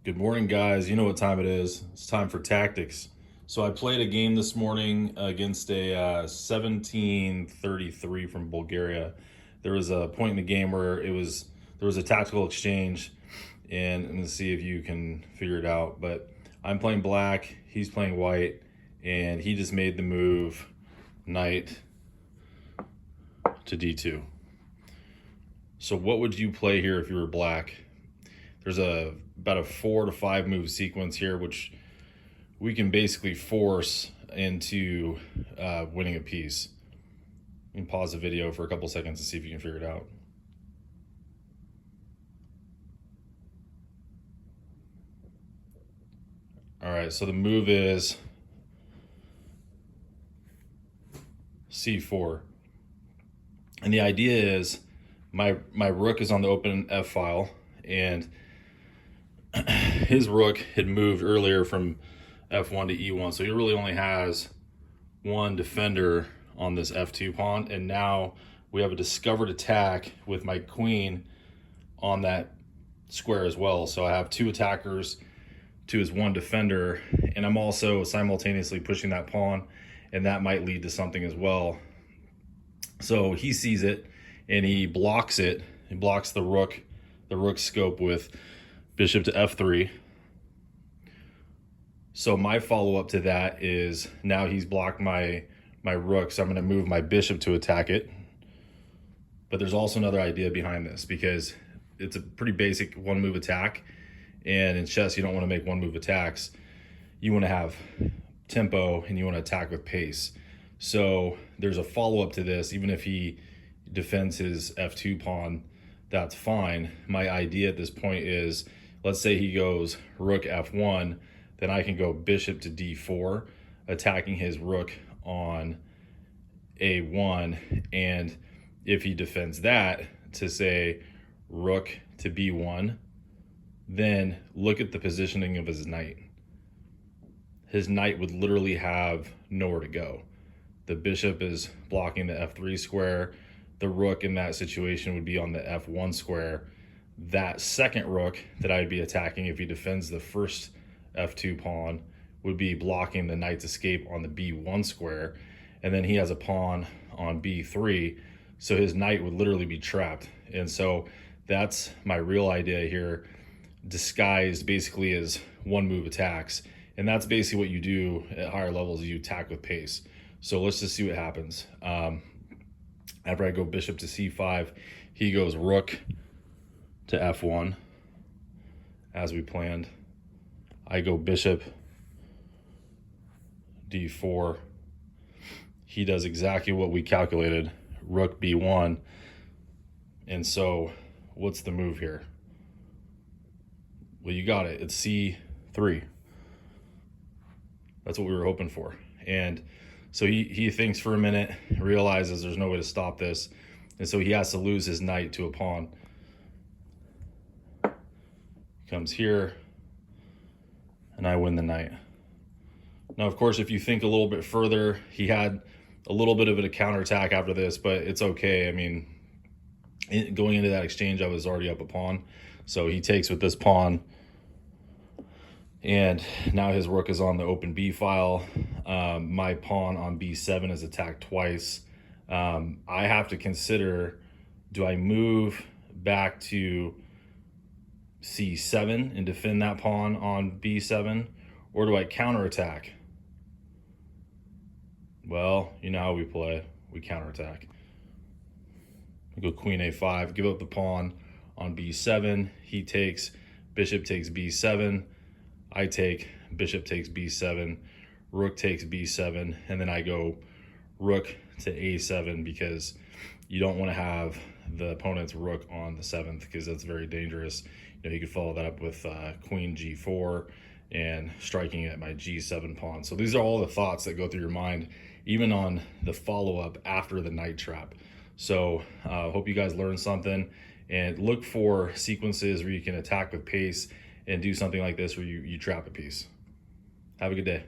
Good morning, guys. You know what time it is. It's time for tactics. So I played a game this morning against a 1733 from Bulgaria. There was a point in the game where there was a tactical exchange, and let's see if you can figure it out. But I'm playing black, he's playing white, and he just made the move knight to d2. So what would you play here if you were black? There's about a 4 to 5 move sequence here, which we can basically force into winning a piece. You can pause the video for a couple seconds to see if you can figure it out. All right, so the move is c4. And the idea is my rook is on the open F file, and his rook had moved earlier from f1 to e1, so he really only has one defender on this f2 pawn, and now we have a discovered attack with my queen on that square as well. So I have two attackers to his one defender, and I'm also simultaneously pushing that pawn, and that might lead to something as well. So he sees it and he blocks it. He blocks the rook scope with bishop to f3. So my follow-up to that is now he's blocked my rook, so I'm going to move my bishop to attack it. But there's also another idea behind this, because it's a pretty basic one-move attack, and in chess you don't want to make one-move attacks. You want to have tempo and you want to attack with pace. So there's a follow-up to this. Even if he defends his f2 pawn, that's fine. My idea at this point is, let's say he goes rook f1, then I can go bishop to d4, attacking his rook on a1. And if he defends that, to say rook to b1, then look at the positioning of his knight. His knight would literally have nowhere to go. The bishop is blocking the f3 square. The rook in that situation would be on the f1 square. That second rook that I'd be attacking if he defends the first f2 pawn would be blocking the knight's escape on the b1 square. And then he has a pawn on b3, so his knight would literally be trapped. And so that's my real idea here, disguised basically as one move attacks. And that's basically what you do at higher levels, you attack with pace. So let's just see what happens. After I go bishop to c5, he goes rook to f1 as we planned. I go bishop d4. He does exactly what we calculated, rook b1. And so what's the move here? Well, you got it. It's c3. That's what we were hoping for. And so he thinks for a minute, realizes there's no way to stop this, and so he has to lose his knight to a pawn. Comes here, and I win the knight. Now, of course, if you think a little bit further, he had a little bit of a counterattack after this, but it's okay. I mean, going into that exchange, I was already up a pawn. So he takes with this pawn, and now his rook is on the open b file. My pawn on b7 is attacked twice. I have to consider, do I move back to c7 and defend that pawn on b7, or do I counterattack? Well, you know how we play. We counterattack. We go queen a5, give up the pawn on b7. He takes, bishop takes b7. I take, bishop takes b7, rook takes b7, and then I go rook to a7, because you don't want to have the opponent's rook on the 7th, because that's very dangerous. You know, he could follow that up with queen g4 and striking at my g7 pawn. So these are all the thoughts that go through your mind, even on the follow-up after the knight trap. So hope you guys learned something, and look for sequences where you can attack with pace and do something like this where you trap a piece. Have a good day.